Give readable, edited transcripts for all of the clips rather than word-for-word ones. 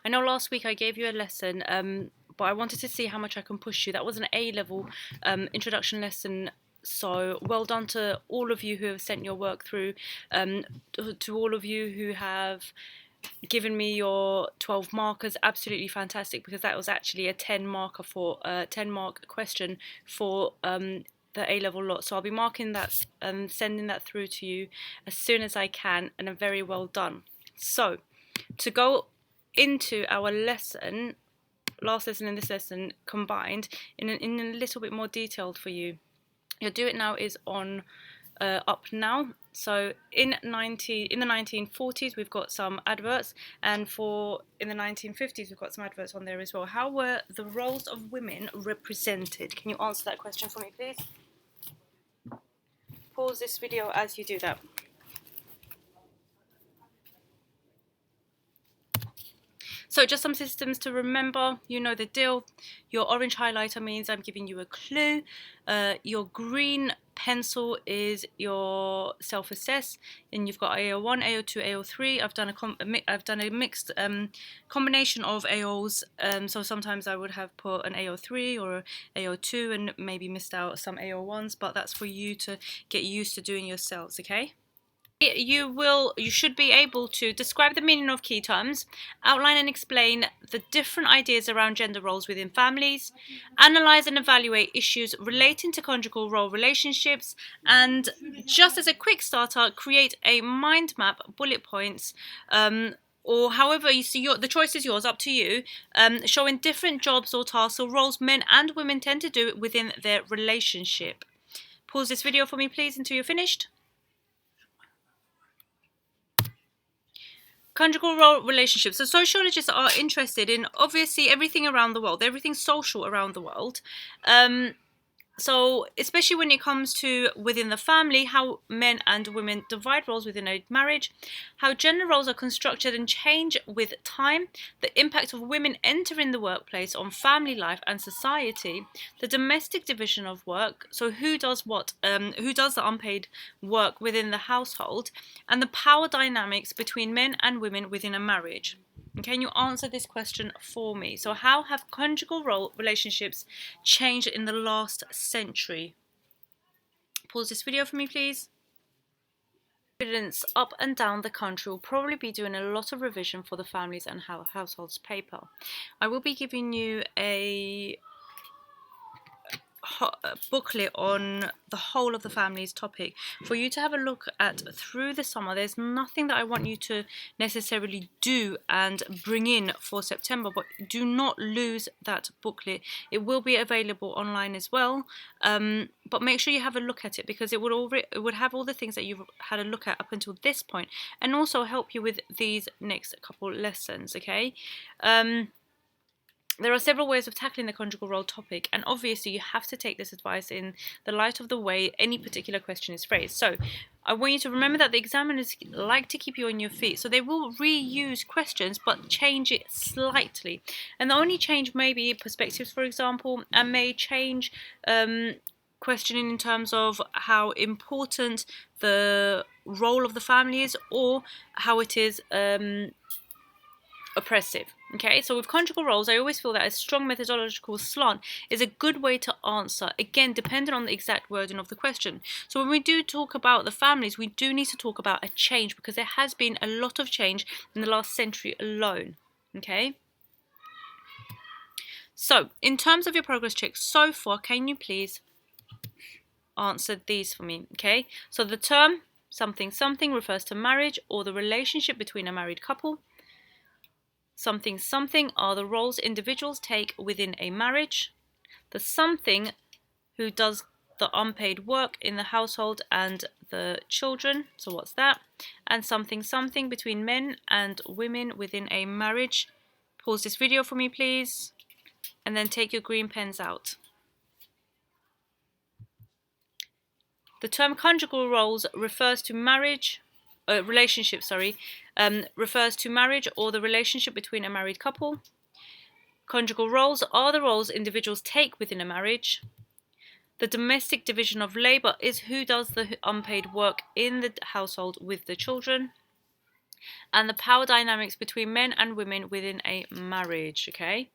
I know last week I gave you a lesson, but I wanted to see how much I can push you. That was an A-level introduction lesson. So well done to all of you who have sent your work through, to all of you who have given me your 12 markers. Absolutely fantastic, because that was actually a 10 marker for 10 mark question for the A-level lot. So I'll be marking that and sending that through to you as soon as I can, and a very well done. So to go into our lesson, last lesson and this lesson combined in a little bit more detailed for you. Your Do It Now is on up now. So in the 1940s we've got some adverts, and in the 1950s we've got some adverts on there as well. How were the roles of women represented? Can you answer that question for me, please? Pause this video as you do that. So just some systems to remember. You know the deal. Your orange highlighter means I'm giving you a clue. Your green pencil is your self-assess, and you've got AO1, AO2, AO3. I've done a mixed combination of AOs. So sometimes I would have put an AO3 or AO2 and maybe missed out some AO1s, but that's for you to get used to doing yourselves, okay? You should be able to describe the meaning of key terms, outline and explain the different ideas around gender roles within families, analyse and evaluate issues relating to conjugal role relationships, and just as a quick starter, create a mind map, bullet points, or however you see the choice is yours, up to you, showing different jobs or tasks or roles men and women tend to do within their relationship. Pause this video for me, please, until you're finished. Conjugal role relationships. So sociologists are interested in obviously everything around the world, everything social around the world. So especially when it comes to within the family, how men and women divide roles within a marriage, how gender roles are constructed and change with time, the impact of women entering the workplace on family life and society, the domestic division of work, so who does what, who does the unpaid work within the household, and the power dynamics between men and women within a marriage. Can you answer this question for me? So how have conjugal role relationships changed in the last century? Pause this video for me, please. Students up and down the country will probably be doing a lot of revision for the Families and Households paper. I will be giving you a booklet on the whole of the families topic for you to have a look at through the summer. There's nothing that I want you to necessarily do and bring in for September, but do not lose that booklet. It will be available online as well, but make sure you have a look at it, because it would have all the things that you've had a look at up until this point, and also help you with these next couple lessons, okay? There are several ways of tackling the conjugal role topic, and obviously you have to take this advice in the light of the way any particular question is phrased. So I want you to remember that the examiners like to keep you on your feet, so they will reuse questions but change it slightly. And the only change may be perspectives, for example, and may change questioning in terms of how important the role of the family is, or how it is oppressive. Okay, so with conjugal roles, I always feel that a strong methodological slant is a good way to answer, again, depending on the exact wording of the question. So when we do talk about the families, we do need to talk about a change, because there has been a lot of change in the last century alone. Okay, so in terms of your progress check so far, can you please answer these for me? Okay, so the term something something refers to marriage or the relationship between a married couple. Something something are the roles individuals take within a marriage. The something who does the unpaid work in the household and the children, so what's that? And something something between men and women within a marriage. Pause this video for me, please, and then take your green pens out. The term conjugal roles refers to marriage, relationship, refers to marriage or the relationship between a married couple. Conjugal roles are the roles individuals take within a marriage. The domestic division of labour is who does the unpaid work in the household with the children. and the power dynamics between men and women within a marriage, okay?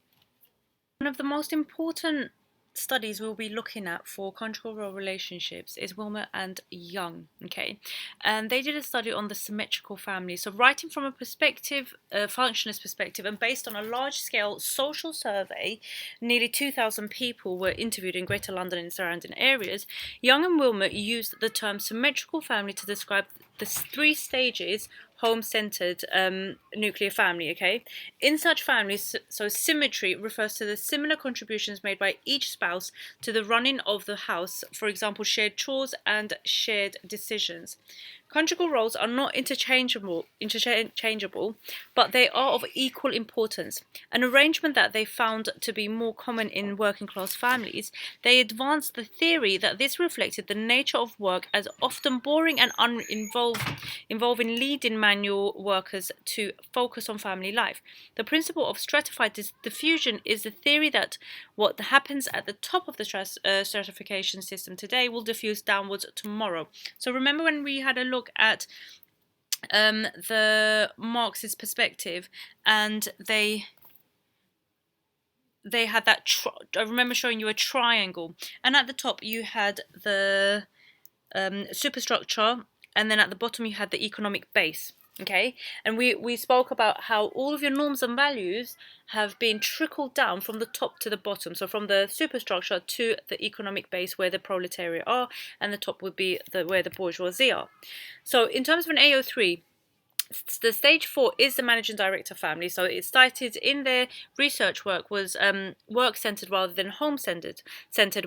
One of the most important studies we'll be looking at for conjugal role relationships is Willmott and Young, okay? And they did a study on the symmetrical family. So writing from a perspective, a functionalist perspective, and based on a large-scale social survey, nearly 2,000 people were interviewed in Greater London and surrounding areas. Young and Willmott used the term symmetrical family to describe the three stages home-centered nuclear family, okay? In such families, so symmetry refers to the similar contributions made by each spouse to the running of the house, for example, shared chores and shared decisions. Conjugal roles are not interchangeable, but they are of equal importance. An arrangement that they found to be more common in working class families, they advanced the theory that this reflected the nature of work as often boring and involving leading manual workers to focus on family life. The principle of stratified diffusion is the theory that what happens at the top of the stratification system today will diffuse downwards tomorrow. So remember when we had a look at the Marxist perspective, and they had that. I remember showing you a triangle, and at the top you had the superstructure, and then at the bottom you had the economic base. Okay, and we spoke about how all of your norms and values have been trickled down from the top to the bottom. So from the superstructure to the economic base where the proletariat are, and the top would be where the bourgeoisie are. So in terms of an AO3, the stage 4 is the managing director family. So it cited in their research work was work centered rather than home centered,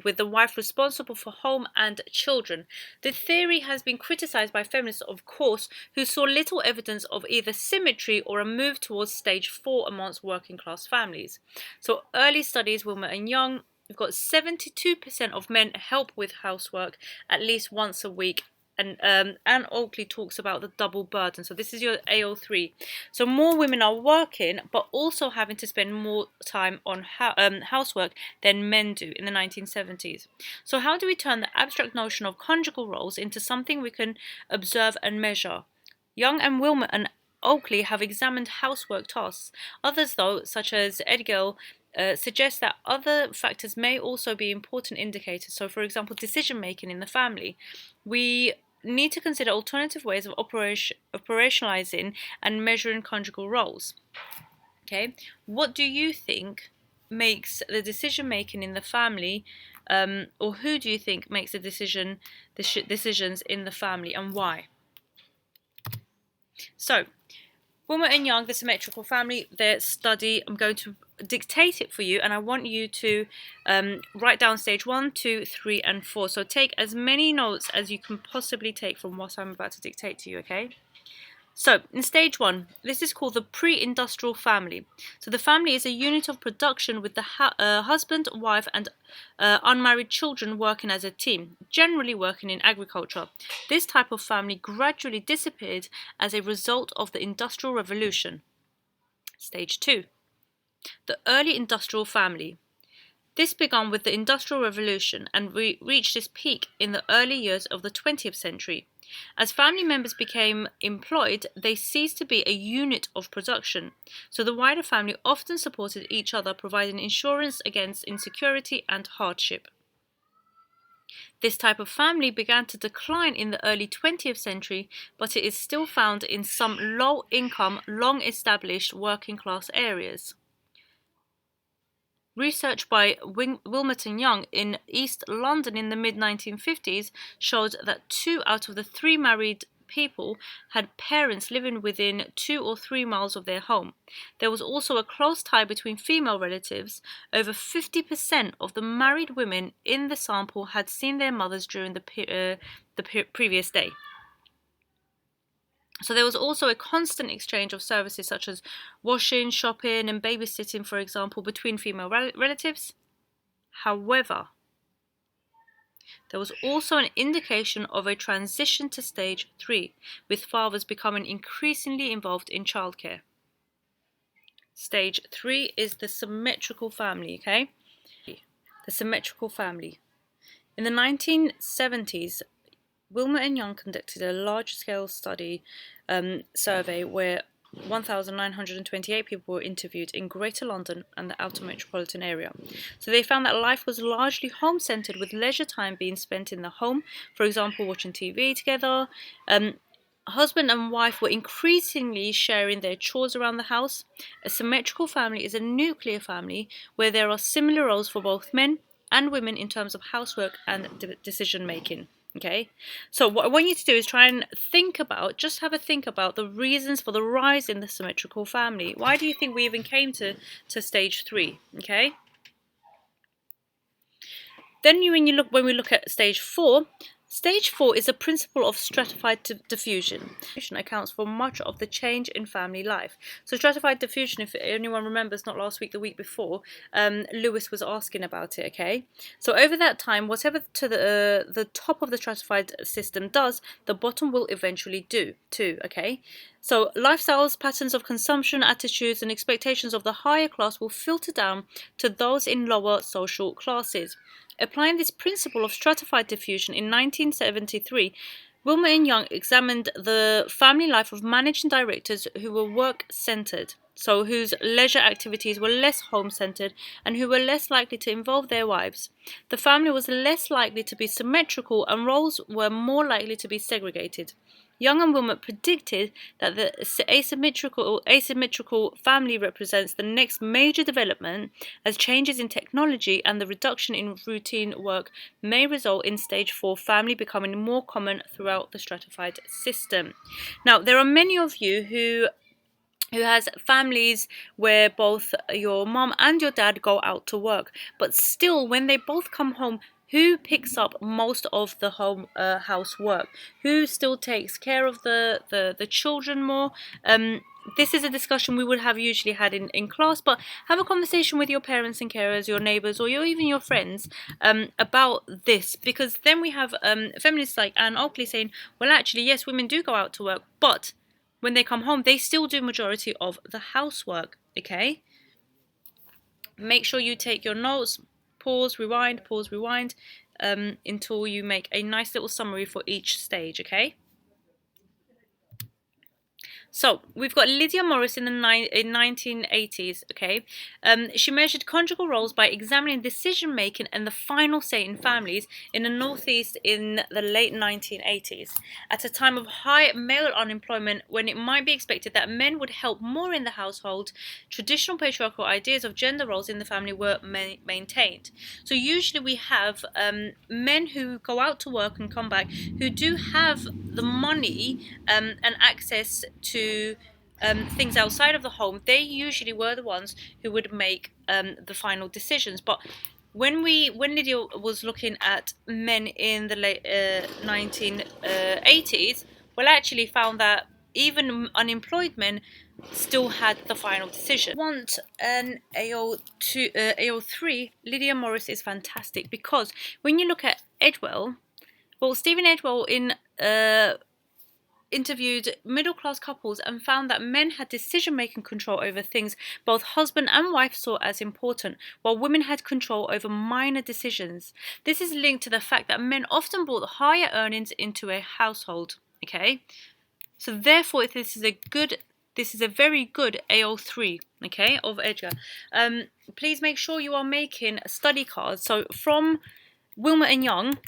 with the wife responsible for home and children. The theory has been criticized by feminists, of course, who saw little evidence of either symmetry or a move towards stage 4 amongst working class families. So early studies, Willmott and Young, we've got 72% of men help with housework at least once a week. And Anne Oakley talks about the double burden. So this is your AO3. So more women are working, but also having to spend more time on housework than men do in the 1970s. So how do we turn the abstract notion of conjugal roles into something we can observe and measure? Young and Willmott and Oakley have examined housework tasks. Others, though, such as Edgell, suggest that other factors may also be important indicators. So, for example, decision making in the family. We need to consider alternative ways of operationalizing and measuring conjugal roles. Okay, what do you think makes the decision making in the family, or who do you think makes the decisions in the family, and why? So, Willmott and Young, the symmetrical family, their study, I'm going to dictate it for you, and I want you to write down stage 1, 2, 3, and 4. So take as many notes as you can possibly take from what I'm about to dictate to you, okay? So, in stage 1, this is called the pre-industrial family. So the family is a unit of production with the husband, wife, and unmarried children working as a team, generally working in agriculture. This type of family gradually disappeared as a result of the Industrial Revolution. Stage 2, the early industrial family. This began with the Industrial Revolution and reached its peak in the early years of the 20th century. As family members became employed, they ceased to be a unit of production, so the wider family often supported each other, providing insurance against insecurity and hardship. This type of family began to decline in the early 20th century, but it is still found in some low-income, long-established working-class areas. Research by Willmott and Young in East London in the mid-1950s showed that 2 out of the 3 married people had parents living within 2 or 3 miles of their home. There was also a close tie between female relatives. Over 50% of the married women in the sample had seen their mothers during the previous day. So there was also a constant exchange of services such as washing, shopping, and babysitting, for example, between female relatives. However, there was also an indication of a transition to stage 3, with fathers becoming increasingly involved in childcare. Stage 3 is the symmetrical family, okay? The symmetrical family. In the 1970s, Willmott and Young conducted a large-scale study survey where 1,928 people were interviewed in Greater London and the outer metropolitan area. So they found that life was largely home-centred, with leisure time being spent in the home, for example, watching TV together. Husband and wife were increasingly sharing their chores around the house. A symmetrical family is a nuclear family where there are similar roles for both men and women in terms of housework and decision making. Okay, so what I want you to do is try and just have a think about the reasons for the rise in the symmetrical family. Why do you think we even came to stage 3? Okay. Then when we look at stage 4, stage 4 is a principle of stratified diffusion. Accounts for much of the change in family life. So stratified diffusion, if anyone remembers, not last week, the week before, Lewis was asking about it, okay? So over that time, whatever to the top of the stratified system does, the bottom will eventually do too, okay? So lifestyles, patterns of consumption, attitudes and expectations of the higher class will filter down to those in lower social classes. Applying this principle of stratified diffusion in 1973, Willmott and Young examined the family life of managing directors who were work-centred, so whose leisure activities were less home-centred and who were less likely to involve their wives. The family was less likely to be symmetrical and roles were more likely to be segregated. Young and Willmott predicted that the asymmetrical family represents the next major development, as changes in technology and the reduction in routine work may result in stage 4 family becoming more common throughout the stratified system. Now, there are many of you who has families where both your mom and your dad go out to work, but still when they both come home, who picks up most of the home housework? Who still takes care of the children more? This is a discussion we would have usually had in class, but have a conversation with your parents and carers, your neighbours, or even your friends about this, because then we have feminists like Anne Oakley saying, well, actually, yes, women do go out to work, but when they come home, they still do majority of the housework, okay? Make sure you take your notes, pause, rewind, until you make a nice little summary for each stage, okay? So we've got Lydia Morris in the 1980s, okay? She measured conjugal roles by examining decision making and the final say in families in the Northeast in the late 1980s. At a time of high male unemployment, when it might be expected that men would help more in the household, traditional patriarchal ideas of gender roles in the family were maintained. So usually we have men who go out to work and come back who do have the money and access to things outside of the home. They usually were the ones who would make the final decisions. But when Lydia was looking at men in the late 1980s, well, actually found that even unemployed men still had the final decision. Want an AO2, AO3, Lydia Morris is fantastic, because when you look at Edwell, well, Stephen Edwell interviewed middle-class couples and found that men had decision-making control over things both husband and wife saw as important, while women had control over minor decisions. This is linked to the fact that men often brought higher earnings into a household. Okay, so therefore this is a very good AO3, okay, of Edgar. Please make sure you are making study cards. So from Willmott and Young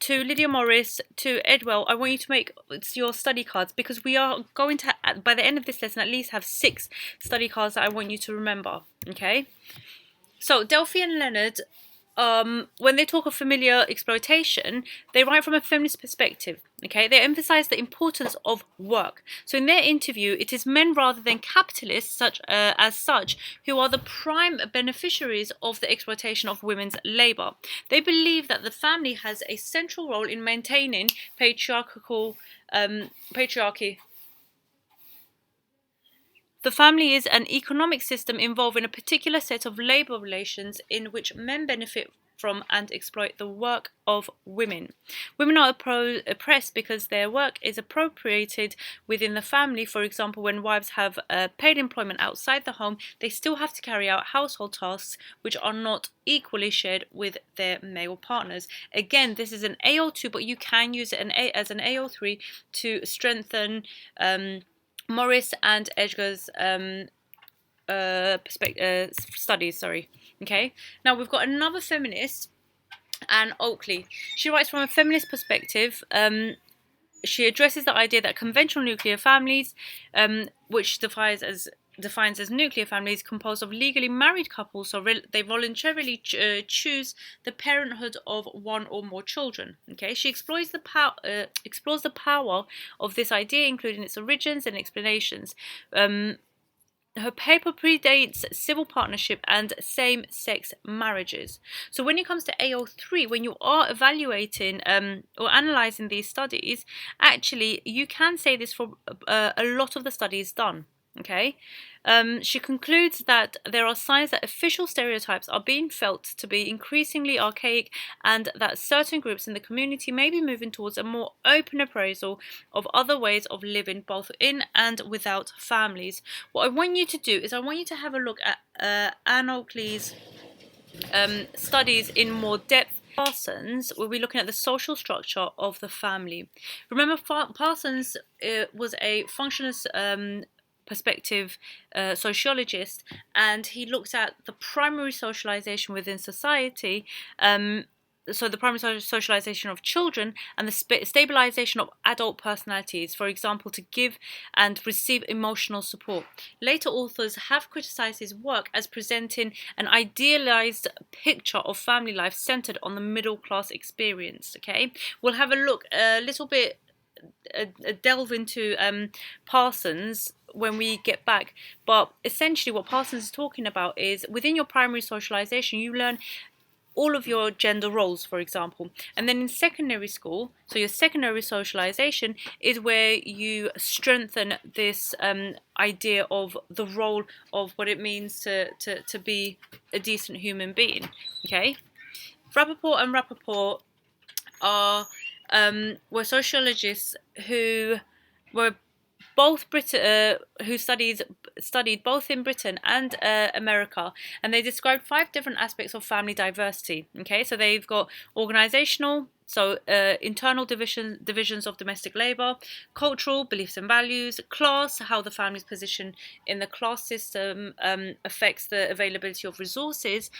to Lydia Morris to Edwell, I want you to make your study cards, because we are going to, by the end of this lesson, at least have 6 study cards that I want you to remember, okay? So Delphi and Leonard, when they talk of familiar exploitation, they write from a feminist perspective, okay? They emphasize the importance of work. So in their interview, it is men rather than capitalists as such who are the prime beneficiaries of the exploitation of women's labor. They believe that the family has a central role in maintaining patriarchy. The family is an economic system involving a particular set of labour relations in which men benefit from and exploit the work of women. Women are oppressed because their work is appropriated within the family. For example, when wives have paid employment outside the home, they still have to carry out household tasks which are not equally shared with their male partners. Again, this is an AO2, but you can use it as an AO3 to strengthen Morris and Edgar's studies. Sorry. Okay. Now we've got another feminist, Anne Oakley. She writes from a feminist perspective. She addresses the idea that conventional nuclear families, which defines as nuclear families composed of legally married couples, so they voluntarily choose the parenthood of one or more children. Okay, she explores the power of this idea, including its origins and explanations. Her paper predates civil partnership and same-sex marriages. So when it comes to AO3, when you are evaluating or analysing these studies, actually you can say this for a lot of the studies done. Okay, she concludes that there are signs that official stereotypes are being felt to be increasingly archaic, and that certain groups in the community may be moving towards a more open appraisal of other ways of living, both in and without families. What I want you to do is I want you to have a look at Anne Oakley's studies in more depth. Parsons will be looking at the social structure of the family. Remember, Parsons was a functionalist perspective sociologist, and he looked at the primary socialization within society, so the primary socialization of children and the stabilization of adult personalities, for example, to give and receive emotional support. Later authors have criticized his work as presenting an idealized picture of family life centered on the middle class experience. Okay, we'll have a look a little bit, delve into Parsons when we get back, but essentially what Parsons is talking about is within your primary socialization you learn all of your gender roles, for example, and then in secondary school, so your secondary socialization is where you strengthen this idea of the role of what it means to be a decent human being. Okay, Rappaport are were sociologists who were both who studied both in Britain and America, and they described 5 different aspects of family diversity. Okay, so they've got organizational, so internal divisions of domestic labor, cultural, beliefs and values, class, how the family's position in the class system affects the availability of resources,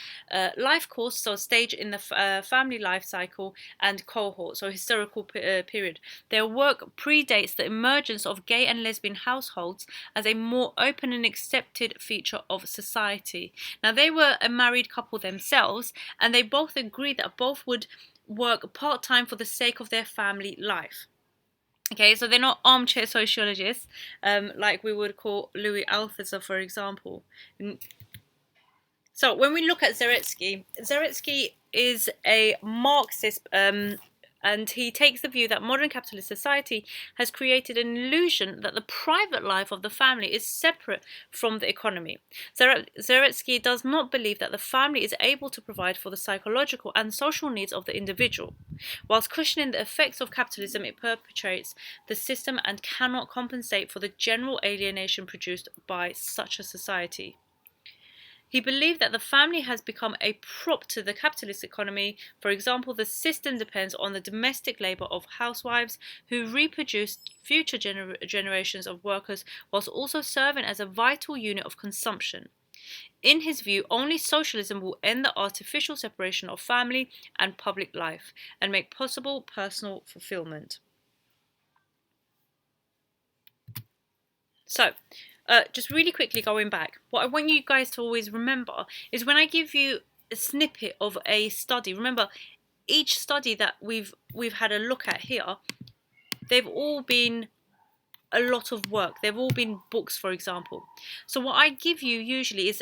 life course, so stage in the family life cycle, and cohort, so historical period. Their work predates the emergence of gay and lesbian households as a more open and accepted feature of society. Now, they were a married couple themselves, and they both agreed that both would work part-time for the sake of their family life. Okay, so they're not armchair sociologists like we would call Louis Althusser, for example. So when we look at Zaretsky is a Marxist, and he takes the view that modern capitalist society has created an illusion that the private life of the family is separate from the economy. Zaretsky does not believe that the family is able to provide for the psychological and social needs of the individual. Whilst cushioning the effects of capitalism, it perpetuates the system and cannot compensate for the general alienation produced by such a society. He believed that the family has become a prop to the capitalist economy. For example, the system depends on the domestic labour of housewives who reproduce future generations of workers, whilst also serving as a vital unit of consumption. In his view, only socialism will end the artificial separation of family and public life and make possible personal fulfillment. So, just really quickly going back, what I want you guys to always remember is when I give you a snippet of a study, remember each study that we've had a look at here, they've all been a lot of work. They've all been books, for example. So what I give you usually is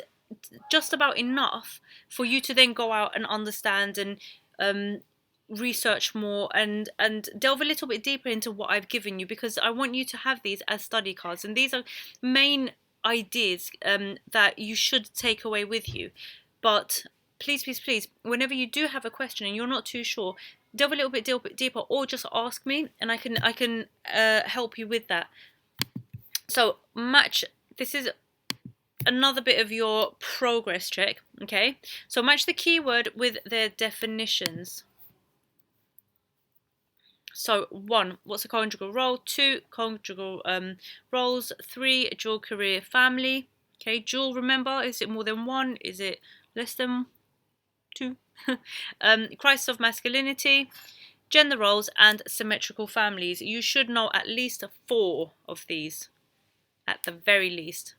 just about enough for you to then go out and understand and research more and delve a little bit deeper into what I've given you, because I want you to have these as study cards, and these are main ideas that you should take away with you. But please, please, please, whenever you do have a question and you're not too sure, delve a little bit deeper, or just ask me, and I can help you with that. So match. This is another bit of your progress check. Okay. So match the keyword with their definitions. So 1, what's a conjugal role? 2, conjugal roles. 3, dual career family. Okay, dual, remember, is it more than 1? Is it less than 2? Crisis of masculinity, gender roles, and symmetrical families. You should know at least 4 of these, at the very least.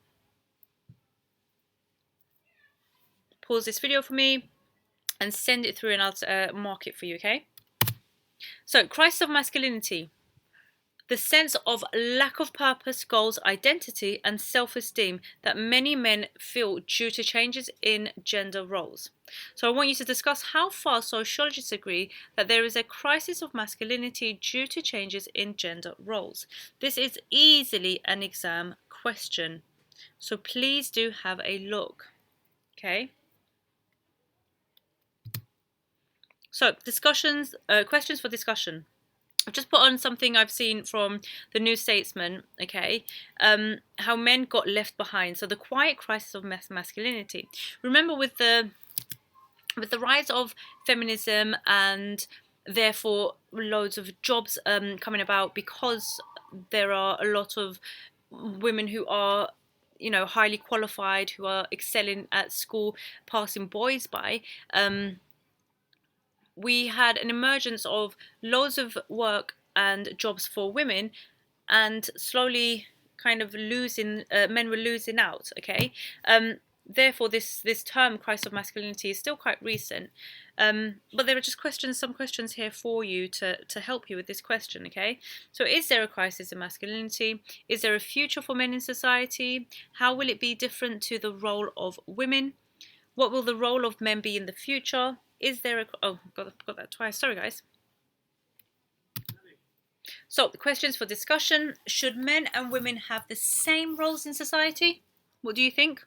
Pause this video for me and send it through, and I'll mark it for you, okay? So, crisis of masculinity. The sense of lack of purpose, goals, identity, and self-esteem that many men feel due to changes in gender roles. So I want you to discuss how far sociologists agree that there is a crisis of masculinity due to changes in gender roles. This is easily an exam question, so please do have a look. Okay. So discussions, questions for discussion. I've just put on something I've seen from the New Statesman, okay, how men got left behind. So the quiet crisis of masculinity. Remember, with the rise of feminism and therefore loads of jobs coming about, because there are a lot of women who are, you know, highly qualified, who are excelling at school, passing boys by. We had an emergence of loads of work and jobs for women, and slowly kind of losing, men were losing out, okay? Therefore, this term, crisis of masculinity, is still quite recent. But there are just some questions here for you to help you with this question, okay? So is there a crisis in masculinity? Is there a future for men in society? How will it be different to the role of women? What will the role of men be in the future? Is there a... Oh, got that twice. Sorry, guys. So, the questions for discussion. Should men and women have the same roles in society? What do you think?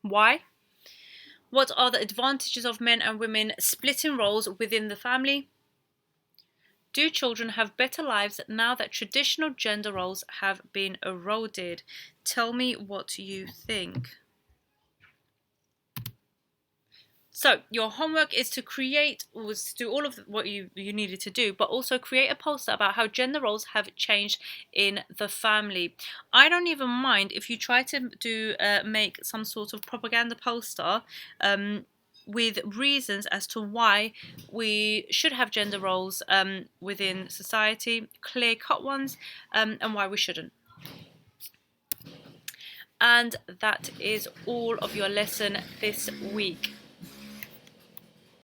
Why? What are the advantages of men and women splitting roles within the family? Do children have better lives now that traditional gender roles have been eroded? Tell me what you think. So your homework is to do all of what you needed to do, but also create a poster about how gender roles have changed in the family. I don't even mind if you try to make some sort of propaganda poster with reasons as to why we should have gender roles within society, clear-cut ones, and why we shouldn't. And that is all of your lesson this week.